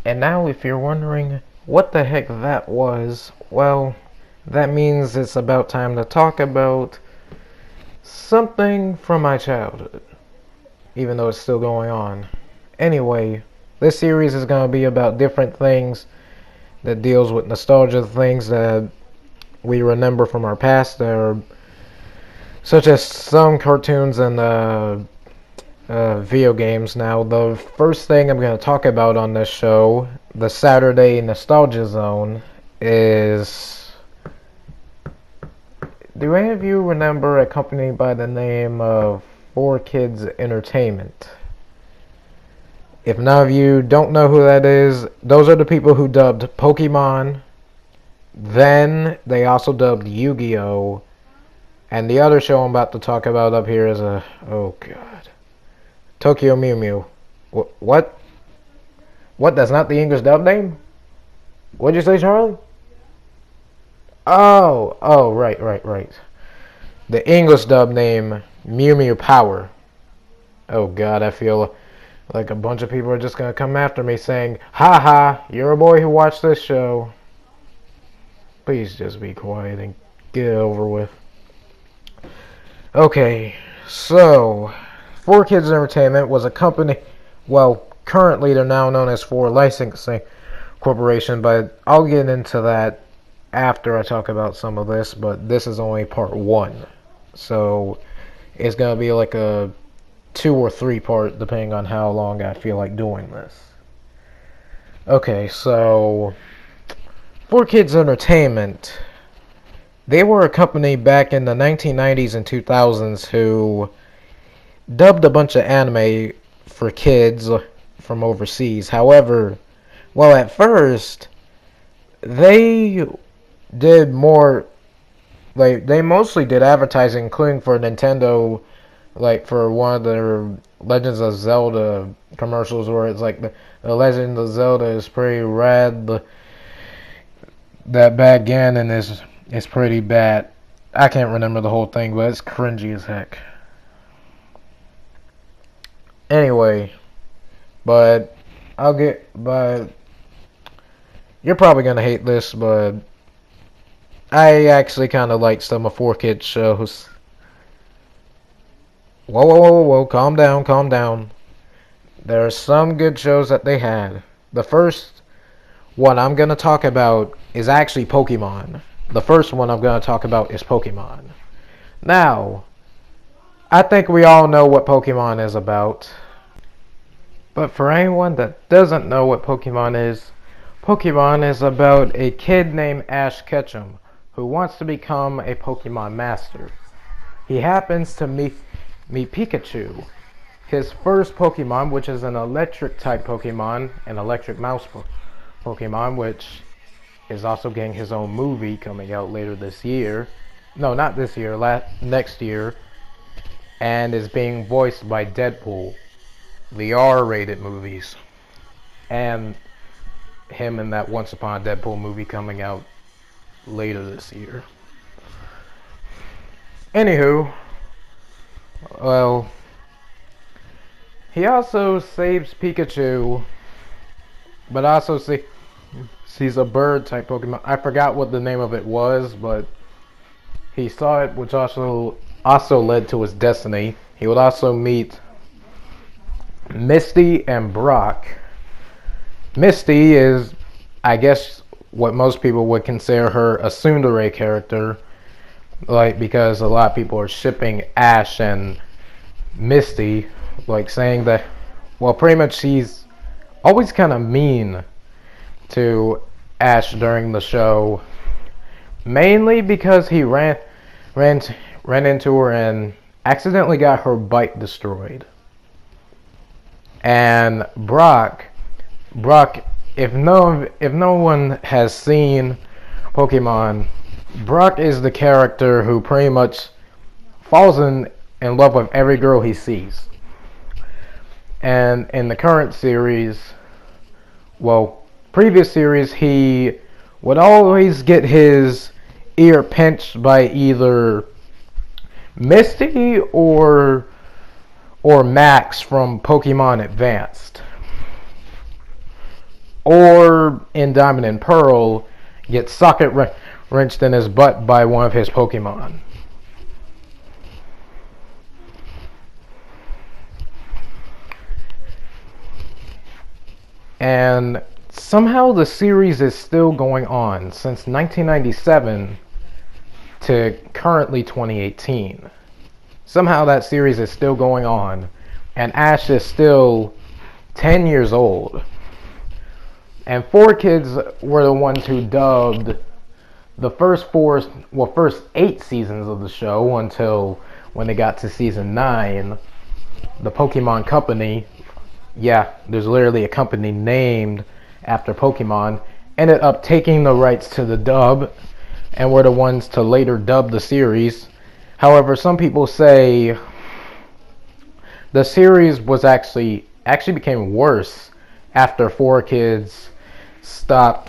And now if you're wondering what the heck that was, well, that means it's about time to talk about something from my childhood, even though it's still going on. Anyway, this series is going to be about different things that deals with nostalgia, things that we remember from our past, that are, such as some cartoons and video games. Now, the first thing I'm going to talk about on this show, the Saturday Nostalgia Zone, is... Do any of you remember a company by the name of 4Kids Entertainment? If none of you don't know who that is, those are the people who dubbed Pokemon. Then they also dubbed Yu-Gi-Oh! And the other show I'm about to talk about up here is oh god, Tokyo Mew Mew. What? What? That's not the English dub name? What'd you say, Charlie? Oh, right. The English dub name, Mew Mew Power. Oh god, I feel like a bunch of people are just gonna come after me saying, "Ha ha, you're a boy who watched this show." Please just be quiet and get it over with. Okay, so 4Kids Entertainment was a company, well, currently they're now known as 4 Licensing Corporation, but I'll get into that after I talk about some of this, but this is only part 1. So it's going to be like a 2 or 3 part, depending on how long I feel like doing this. Okay, so 4Kids Entertainment, they were a company back in the 1990s and 2000s who dubbed a bunch of anime for kids from overseas. However, well, at first, they did more, like, they mostly did advertising, including for Nintendo, like, for one of their Legends of Zelda commercials, where it's like, the Legend of Zelda is pretty rad, that bad Ganon is pretty bad. I can't remember the whole thing, but it's cringy as heck. Anyway, but you're probably gonna hate this, but I actually kind of like some of 4Kids shows. Whoa, calm down. There are some good shows that they had. The first one I'm gonna talk about is actually Pokemon. The first one I'm gonna talk about is Pokemon. Now, I think we all know what Pokemon is about. But for anyone that doesn't know what Pokemon is about a kid named Ash Ketchum who wants to become a Pokemon master. He happens to meet Pikachu, his first Pokemon, which is an electric type Pokemon, an electric mouse Pokemon, which is also getting his own movie coming out later this year. No, not this year, next year. And is being voiced by Deadpool, the R-rated movies. And him in that Once Upon a Deadpool movie coming out later this year. Anywho, well, he also saves Pikachu, but also sees a bird type Pokemon. I forgot what the name of it was, but he saw it, which also led to his destiny. He would also meet Misty and Brock. Misty is, I guess, what most people would consider her a tsundere character, like, because a lot of people are shipping Ash and Misty, like saying that, well, pretty much she's always kind of mean to Ash during the show, mainly because he ran into her and accidentally got her bike destroyed. And Brock, if no one has seen Pokemon, Brock is the character who pretty much falls in love with every girl he sees. And in the current series, well, previous series, he would always get his ear pinched by either Misty or Max from Pokemon Advanced. or in Diamond and Pearl, gets socket wrenched in his butt by one of his Pokemon. And somehow the series is still going on since 1997 to currently 2018. Somehow that series is still going on, and Ash is still 10 years old. And 4Kids were the ones who dubbed the first 8 seasons of the show until when they got to season 9. The Pokemon Company, yeah, there's literally a company named after Pokemon, ended up taking the rights to the dub and were the ones to later dub the series. However, some people say the series was actually became worse after 4Kids stopped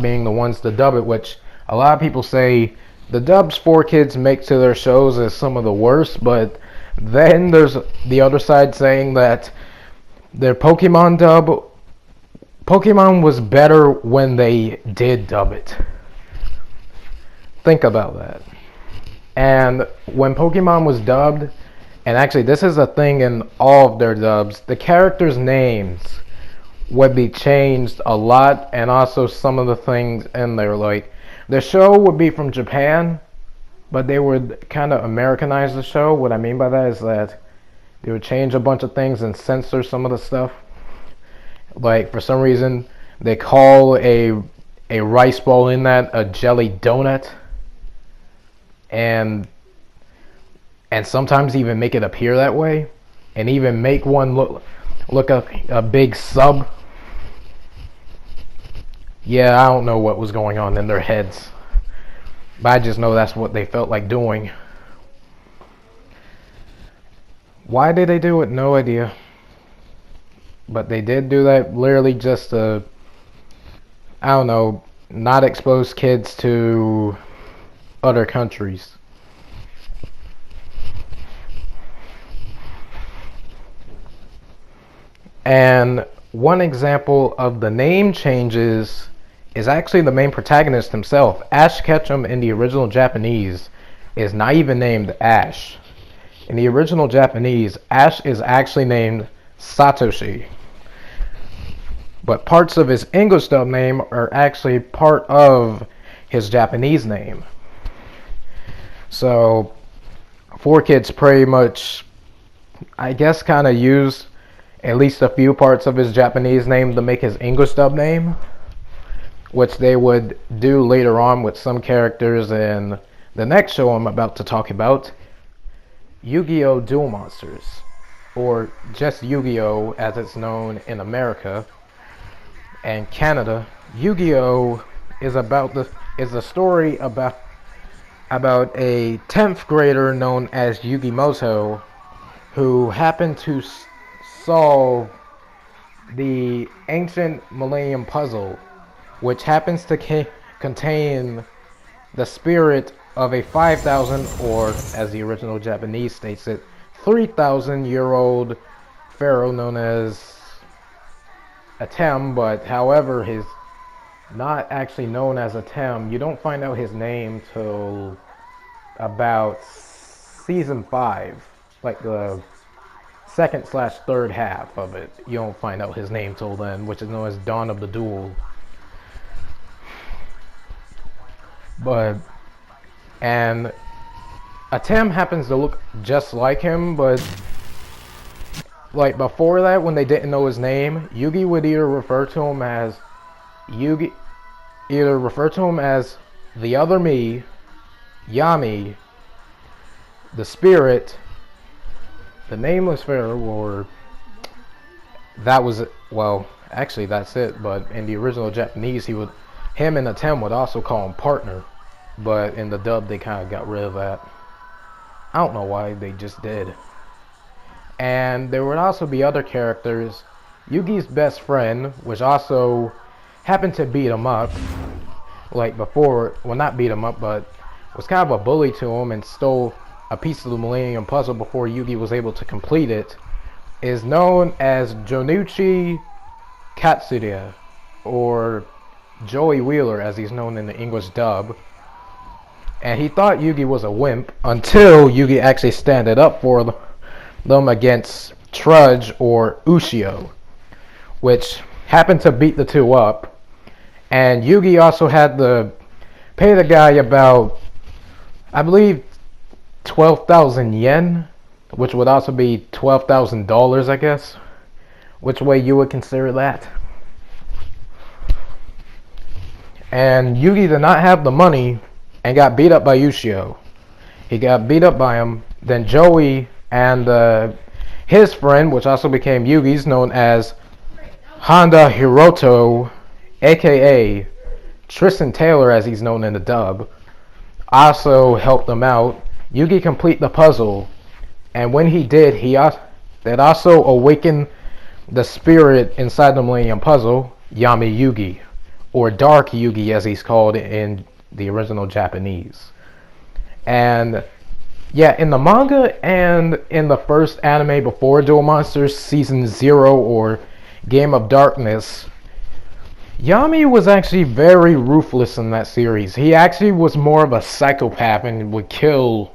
being the ones to dub it, which a lot of people say the dubs 4Kids make to their shows is some of the worst, but then there's the other side saying that their Pokemon was better when they did dub it. Think about that. And when Pokemon was dubbed, and actually this is a thing in all of their dubs, the characters' names would be changed a lot, and also some of the things in there, like the show would be from Japan, but they would kind of Americanize the show. What I mean by that is that they would change a bunch of things and censor some of the stuff. Like for some reason they call a rice ball in that a jelly donut, and sometimes even make it appear that way, and even make one look like a big sub. Yeah, I don't know what was going on in their heads, but I just know that's what they felt like doing. Why did they do it? No idea. But they did do that literally just to, I don't know, not expose kids to other countries. And one example of the name changes is actually the main protagonist himself. Ash Ketchum in the original Japanese is not even named Ash. In the original Japanese, Ash is actually named Satoshi. But parts of his English dub name are actually part of his Japanese name. So 4Kids pretty much, I guess, kind of used at least a few parts of his Japanese name to make his English dub name, which they would do later on with some characters in the next show I'm about to talk about, Yu-Gi-Oh! Duel Monsters, or just Yu-Gi-Oh! As it's known in America and Canada. Yu-Gi-Oh! is a story about a 10th grader known as Yugimoto who happened to solve the ancient Millennium Puzzle, which happens to contain the spirit of a 5,000, or as the original Japanese states it, 3,000-year-old pharaoh known as Atem, but however, he's not actually known as Atem. You don't find out his name till about season 5, like the second/third half of it. You don't find out his name till then, which is known as Dawn of the Duel. And Atem happens to look just like him, but like before that, when they didn't know his name, Yugi would either refer to him as the other me, Yami, the spirit, the nameless pharaoh, or that was it. Well, actually that's it, but in the original Japanese him and Atem would also call him partner, but in the dub they kind of got rid of that. I don't know why, they just did. And there would also be other characters. Yugi's best friend, which also happened to beat him up, like before, well, not beat him up, but was kind of a bully to him and stole a piece of the Millennium Puzzle before Yugi was able to complete it, is known as Jonichi Katsuya, or Joey Wheeler as he's known in the English dub. And he thought Yugi was a wimp until Yugi actually standed up for them against Trudge or Ushio, which happened to beat the two up. And Yugi also had to pay the guy about, I believe, 12,000 yen, which would also be $12,000, I guess. Which way you would consider that? And Yugi did not have the money and got beat up by Ushio. He got beat up by him. Then Joey and his friend, which also became Yugi's, known as Honda Hiroto, aka Tristan Taylor as he's known in the dub, also helped them out. Yugi complete the puzzle, and when he did, that also awakened the spirit inside the Millennium Puzzle, Yami Yugi, or Dark Yugi as he's called in the original Japanese. And yeah, in the manga and in the first anime before Duel Monsters Season 0 or Game of Darkness, Yami was actually very ruthless in that series. He actually was more of a psychopath and would kill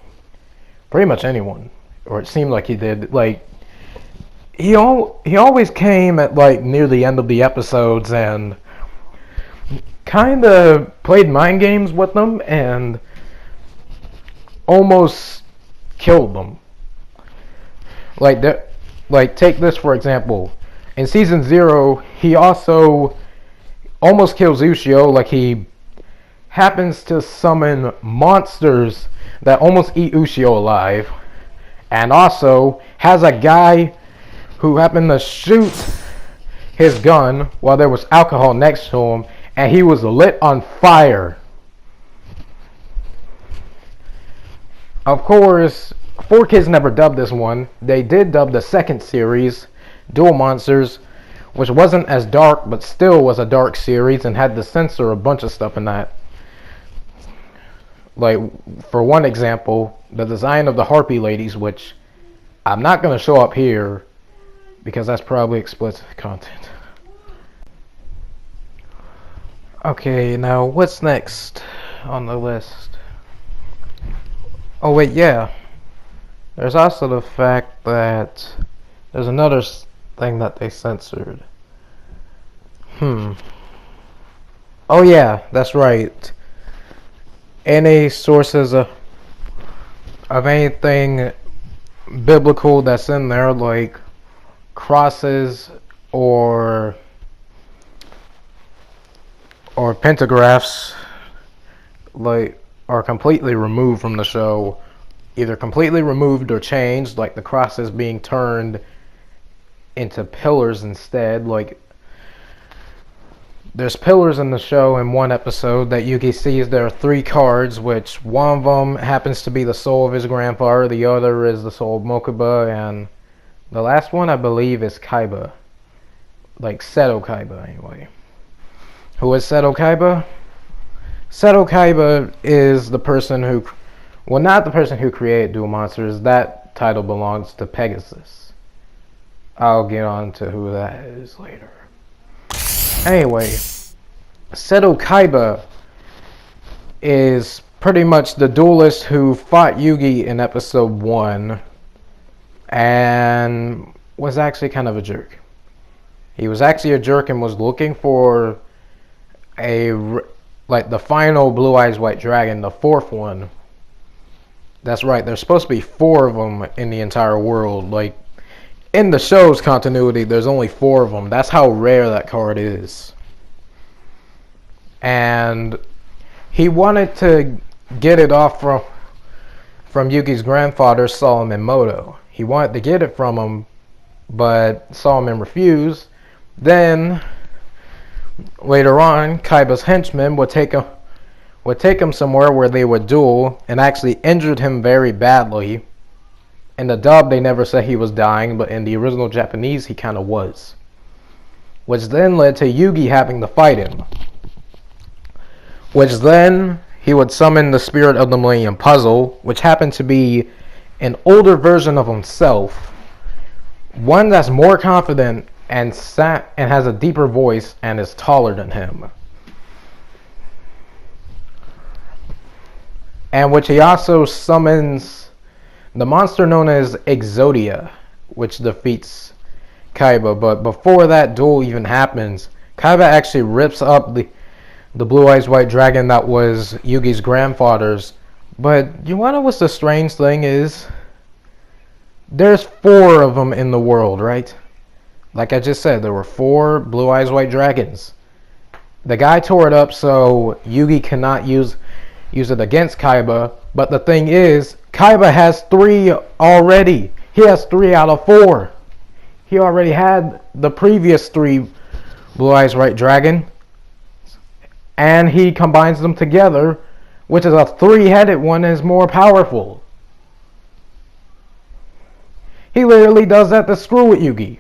pretty much anyone, or it seemed like he did. Like, he always came at like near the end of the episodes and kind of played mind games with them and almost killed them. Like take this for example. In Season 0, he also almost kills Ushio. Like, he happens to summon monsters that almost eat Ushio alive, and also has a guy who happened to shoot his gun while there was alcohol next to him, and he was lit on fire. Of course, 4Kids never dubbed this one. They did dub the second series, Duel Monsters, which wasn't as dark, but still was a dark series and had to censor a bunch of stuff in that. Like, for one example, the design of the Harpy ladies, which I'm not going to show up here because that's probably explicit content. Okay, now what's next on the list? Oh wait, yeah. There's also the fact that there's another thing that they censored. Oh yeah, that's right. Any sources of anything biblical that's in there, like crosses or pentagraphs, like, are completely removed from the show. Either completely removed or changed, like the crosses being turned into pillars instead. Like, there's pillars in the show in one episode that Yugi sees there are 3 cards, which one of them happens to be the soul of his grandfather, the other is the soul of Mokuba, and the last one I believe is Kaiba. Like Seto Kaiba anyway. Who is Seto Kaiba? Seto Kaiba is the person who, well, not the person who created Duel Monsters. That title belongs to Pegasus. I'll get on to who that is later. Anyway, Seto Kaiba is pretty much the duelist who fought Yugi in episode 1 and was actually kind of a jerk. He was actually a jerk and was looking for like the final Blue Eyes White Dragon, the 4th one. That's right, there's supposed to be 4 of them in the entire world. Like, in the show's continuity, there's only 4 of them. That's how rare that card is. And he wanted to get it off from Yugi's grandfather, Solomon Moto. He wanted to get it from him, but Solomon refused. Then, later on, Kaiba's henchmen would take him somewhere where they would duel, and actually injured him very badly. In the dub, they never said he was dying, but in the original Japanese, he kind of was. Which then led to Yugi having to fight him. Which then, he would summon the spirit of the Millennium Puzzle, which happened to be an older version of himself. One that's more confident and has a deeper voice and is taller than him. And which he also summons the monster known as Exodia, which defeats Kaiba. But before that duel even happens, Kaiba actually rips up the Blue Eyes White Dragon that was Yugi's grandfather's. But you wanna know what's the strange thing is? There's 4 of them in the world, right? Like I just said, there were 4 Blue Eyes White Dragons. The guy tore it up so Yugi cannot use it against Kaiba. But the thing is, Kaiba has 3 already. He has 3 out of 4. He already had the previous 3 Blue Eyes White Dragon. And he combines them together, which is a 3-headed one, is more powerful. He literally does that to screw with Yugi.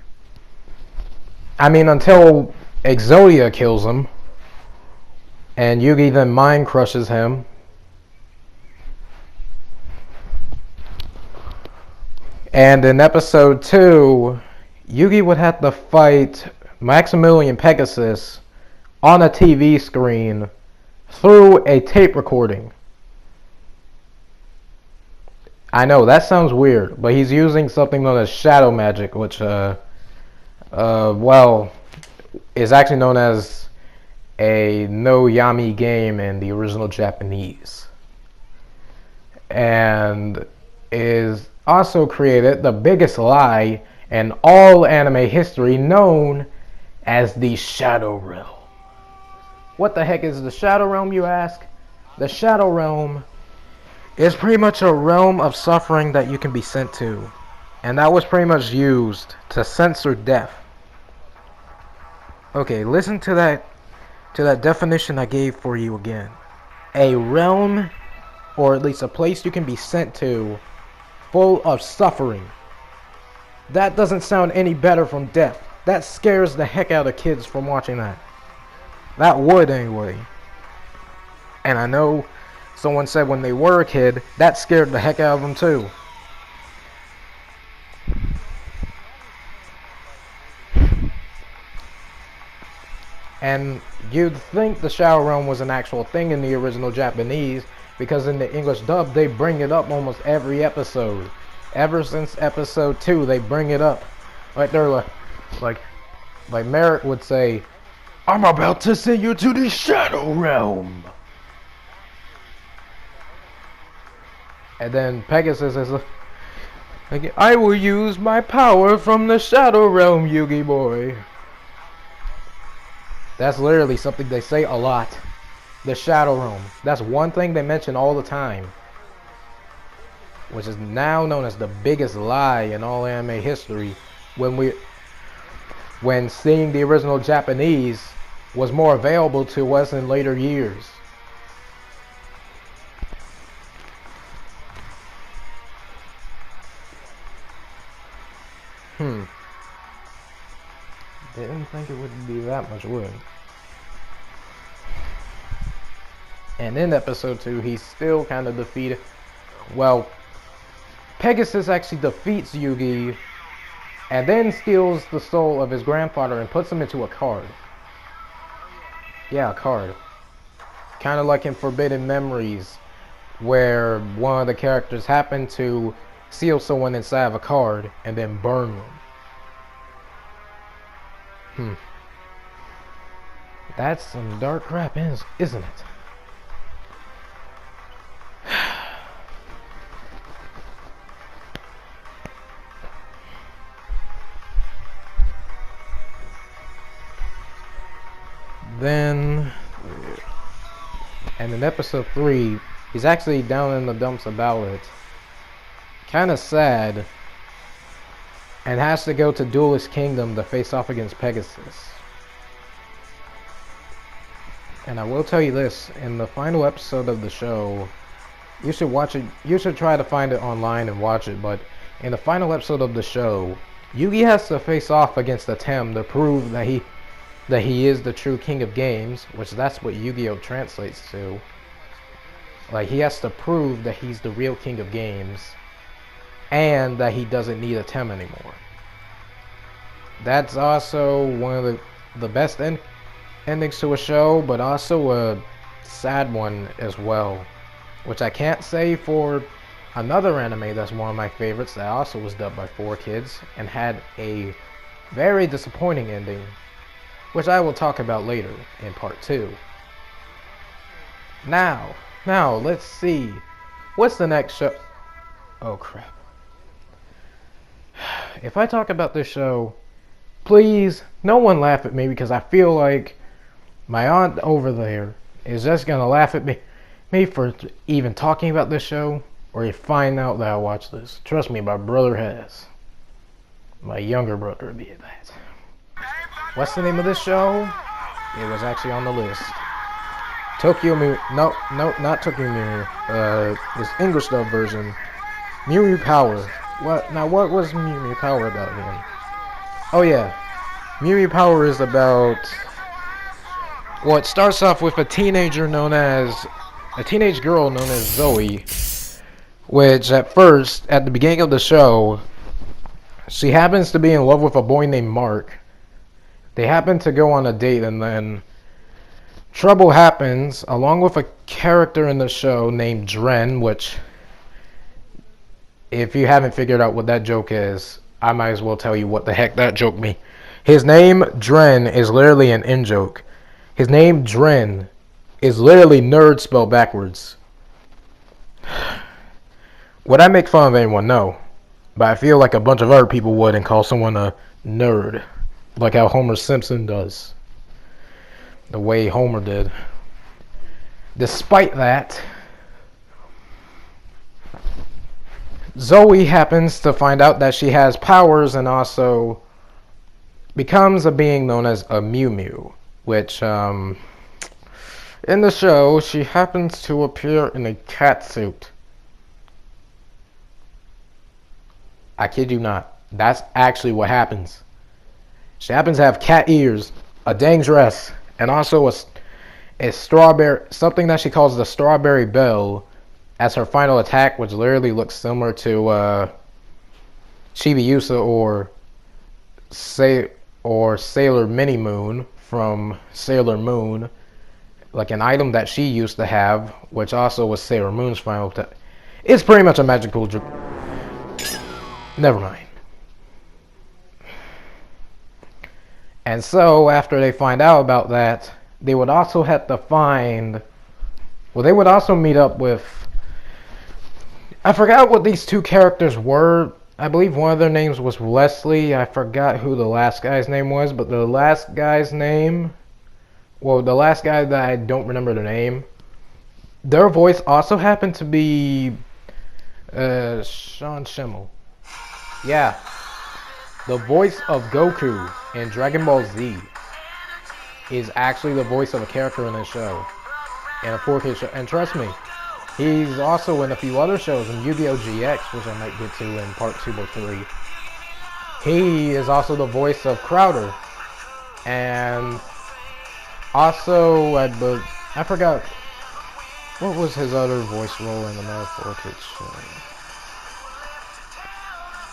I mean, until Exodia kills him. And Yugi then mind crushes him. And in episode 2, Yugi would have to fight Maximilian Pegasus on a TV screen through a tape recording. I know, that sounds weird, but he's using something known as shadow magic, which, well, is actually known as a no Yami game in the original Japanese. And is also created the biggest lie in all anime history, known as the Shadow Realm. What the heck is the Shadow Realm, you ask? The Shadow Realm is pretty much a realm of suffering that you can be sent to. And that was pretty much used to censor death. Okay, listen to that definition I gave for you again. A realm, or at least a place you can be sent to, full of suffering. That doesn't sound any better from death. That scares the heck out of kids from watching that. That would anyway. And I know someone said when they were a kid, that scared the heck out of them too. And you'd think the Shadow Realm was an actual thing in the original Japanese, because in the English dub they bring it up almost every episode. Ever since episode 2 they bring it up. Like they're like Merrick would say, "I'm about to send you to the Shadow Realm." And then Pegasus is like, "I will use my power from the Shadow Realm, Yugi boy." That's literally something they say a lot. The Shadow Realm. That's one thing they mention all the time. Which is now known as the biggest lie in all anime history. When seeing the original Japanese was more available to us in later years. Didn't think it would be that much wood. And in episode 2, he's still kind of defeated. Well, Pegasus actually defeats Yugi and then steals the soul of his grandfather and puts him into a card. Yeah, a card. Kind of like in Forbidden Memories, where one of the characters happened to seal someone inside of a card and then burn them. That's some dark crap, isn't it? Then, and in episode 3, he's actually down in the dumps about it. Kind of sad. And has to go to Duelist Kingdom to face off against Pegasus. And I will tell you this, in the final episode of the show, you should watch it, you should try to find it online and watch it, but in the final episode of the show, Yugi has to face off against Atem to prove that he is the true king of games, which that's what Yu-Gi-Oh translates to. Like, he has to prove that he's the real king of games, and that he doesn't need Atem anymore. That's also one of the best endings to a show, but also a sad one as well, which I can't say for another anime that's one of my favorites that also was dubbed by 4Kids and had a very disappointing ending, which I will talk about later in part 2. Now, let's see. What's the next show? Oh crap. If I talk about this show, please, no one laugh at me because I feel like my aunt over there is just gonna laugh at me for even talking about this show, or you find out that I watch this. Trust me, my brother has. My younger brother be that. What's the name of this show? It was actually on the list. Tokyo Mew. No, not Tokyo Mew. This English dub version. Mew Mew Power. What? Now, what was Mew Mew Power about again? Oh yeah, Mew Mew Power is about. Well, it starts off with a teenage girl known as Zoe, which at first, at the beginning of the show, she happens to be in love with a boy named Mark. They happen to go on a date, and then trouble happens, along with a character in the show named Dren, which, if you haven't figured out what that joke is, I might as well tell you what the heck that joke means. His name, Dren, is literally an in-joke. His name, Dren, is literally nerd spelled backwards. Would I make fun of anyone? No. But I feel like a bunch of other people would and call someone a nerd. Like how Homer Simpson does. The way Homer did. Despite that, Zoe happens to find out that she has powers and also becomes a being known as a Mew Mew. Which, in the show, she happens to appear in a cat suit. I kid you not. That's actually what happens. She happens to have cat ears, a dang dress, and also a strawberry, something that she calls the Strawberry Bell, as her final attack, which literally looks similar to Chibiusa or Sailor Mini Moon from Sailor Moon, like an item that she used to have, which also was Sailor Moon's final attack. It's pretty much a magical. Never mind. And so, after they find out about that, they would also have to find. Well, they would also meet up with. I forgot what these two characters were. I believe one of their names was Leslie. I forgot who the last guy's name was, but the last guy's name. Well, the last guy that I don't remember their name. Their voice also happened to be. Sean Schemmel. Yeah. The voice of Goku in Dragon Ball Z is actually the voice of a character in this show. In a 4K show. And trust me, he's also in a few other shows, in Yu-Gi-Oh! GX, which I might get to in part 2 or 3. He is also the voice of Crowder. And also, I forgot, what was his other voice role in another 4K show?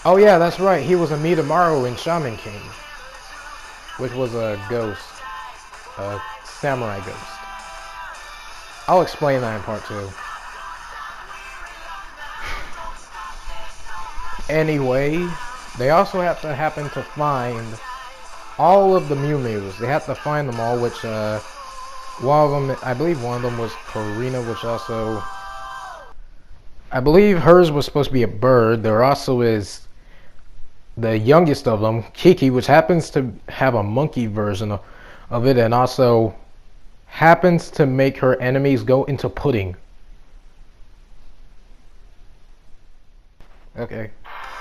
Oh yeah, that's right, he was a Midamaru in Shaman King, which was a ghost, a samurai ghost. I'll explain that in part 2. Anyway, they also have to happen to find all of the Mew Mews. They have to find them all, which, one of them, I believe one of them was Karina, which also, I believe hers was supposed to be a bird. There also is the youngest of them, Kiki, which happens to have a monkey version of it, and also happens to make her enemies go into pudding. Okay,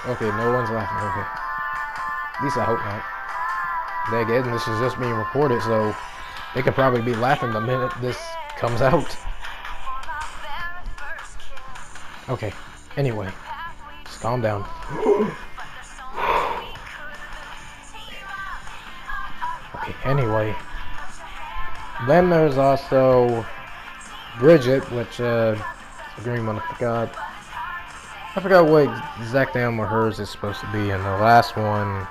no one's laughing, okay. At least I hope not. Then again, this is just being recorded, so they could probably be laughing the minute this comes out. Okay, anyway, just calm down. Okay, anyway. Then there's also Bridget, which, the green one, I forgot what exact animal hers is supposed to be in the last one.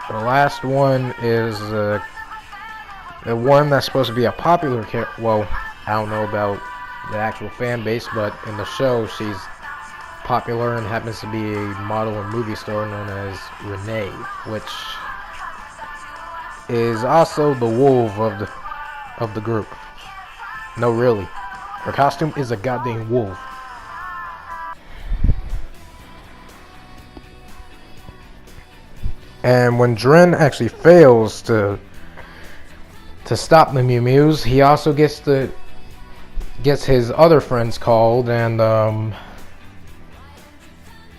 The last one is the one that's supposed to be a popular character. Well, I don't know about the actual fan base, but in the show, she's popular and happens to be a model and movie star known as Renee, which is also the wolf of the group. No, really, her costume is a goddamn wolf. And when Dren actually fails to stop the Mew Mews, he also gets his other friends called, and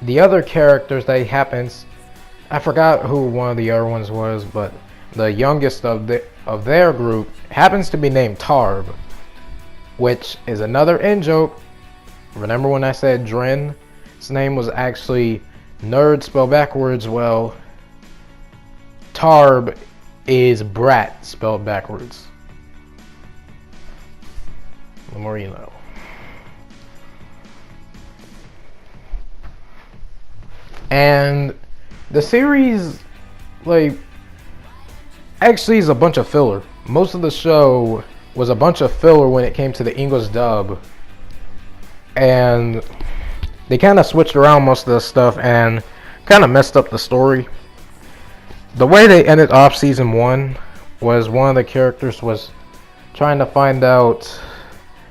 the other characters that happens, I forgot who one of the other ones was, but the youngest of their group happens to be named Tarb, which is another in-joke. Remember when I said Dren's name was actually Nerd spelled backwards? Well, Tarb is Brat spelled backwards. The more you know. And the series, like, actually is a bunch of filler. Most of the show was a bunch of filler when it came to the English dub. And they kind of switched around most of the stuff and kind of messed up the story. The way they ended off season 1 was one of the characters was trying to find out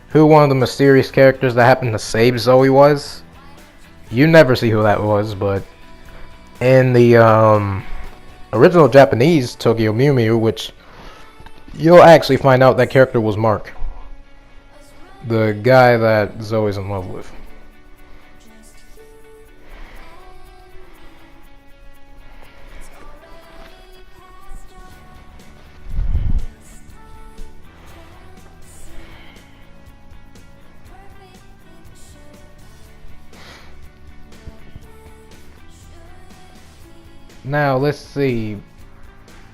who one of the mysterious characters that happened to save Zoe was. You never see who that was, but in the original Japanese Tokyo Mew Mew, which you'll actually find out that character was Mark, the guy that Zoe's in love with. Now, let's see.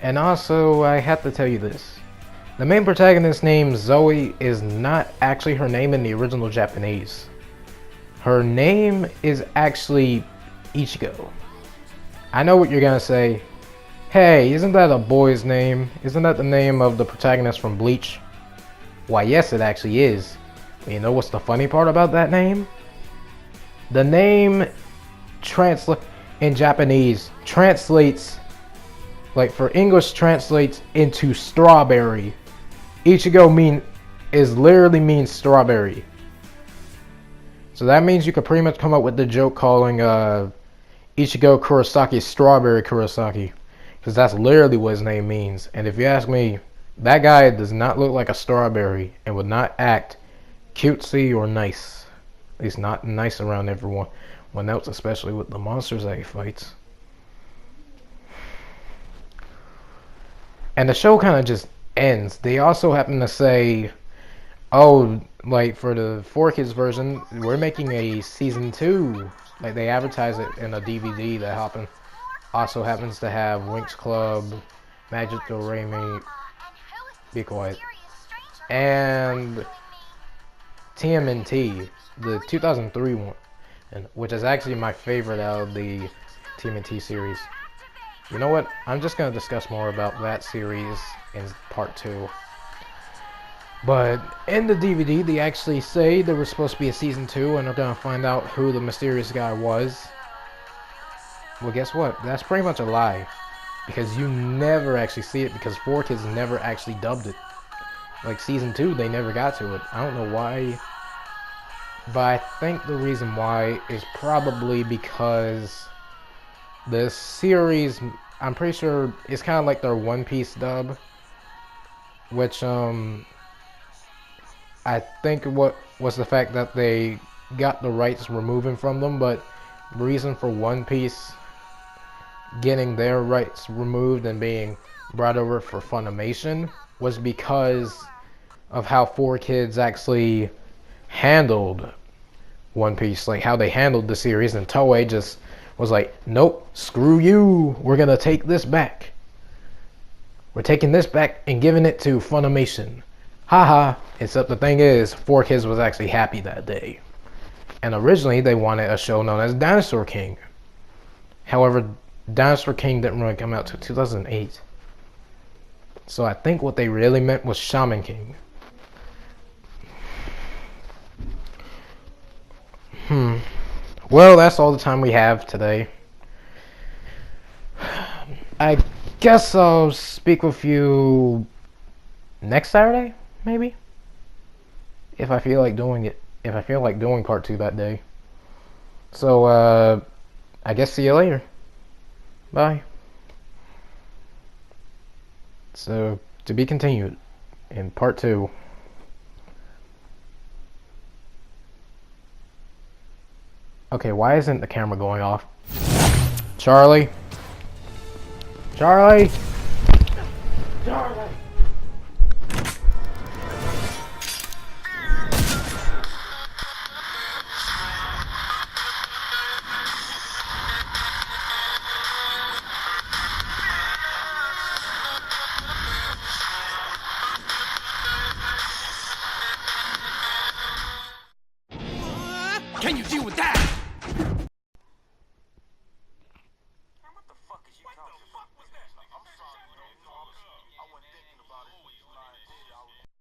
And also, I have to tell you this. The main protagonist's name, Zoe, is not actually her name in the original Japanese. Her name is actually Ichigo. I know what you're gonna say. Hey, isn't that a boy's name? Isn't that the name of the protagonist from Bleach? Why, yes, it actually is. But you know what's the funny part about that name? The name in Japanese translates, like for English translates into strawberry. Ichigo literally means strawberry. So that means you could pretty much come up with the joke calling Ichigo Kurosaki Strawberry Kurosaki, because that's literally what his name means. And if you ask me, that guy does not look like a strawberry and would not act cutesy or nice. At least not nice around everyone. One else, especially with the monsters that he fights. And the show kind of just ends. They also happen to say, oh, like for the 4Kids version, we're making a season 2. Like they advertise it in a DVD that also happens to have Winx Club, Magic Doremi, be quiet, and TMNT, the 2003 one. Which is actually my favorite out of the TMNT series. You know what? I'm just going to discuss more about that series in part 2. But in the DVD, they actually say there was supposed to be a season 2, and they're going to find out who the mysterious guy was. Well, guess what? That's pretty much a lie. Because you never actually see it, because 4Kids never actually dubbed it. Like season 2, they never got to it. I don't know why. But I think the reason why is probably because the series, I'm pretty sure, it's kind of like their One Piece dub, which I think what was the fact that they got the rights removed from them, but the reason for One Piece getting their rights removed and being brought over for Funimation was because of how 4Kids actually handled One Piece, like how they handled the series, and Toei just was like, nope, screw you, we're gonna take this back. We're taking this back and giving it to Funimation. Haha, except the thing is, 4Kids was actually happy that day. And originally they wanted a show known as Dinosaur King. However, Dinosaur King didn't really come out till 2008. So I think what they really meant was Shaman King. Well, that's all the time we have today. I guess I'll speak with you next Saturday, maybe? If I feel like doing it. If I feel like doing part 2 that day. So, I guess see you later. Bye. So, to be continued in part 2. Okay, why isn't the camera going off? Charlie? Charlie? Charlie!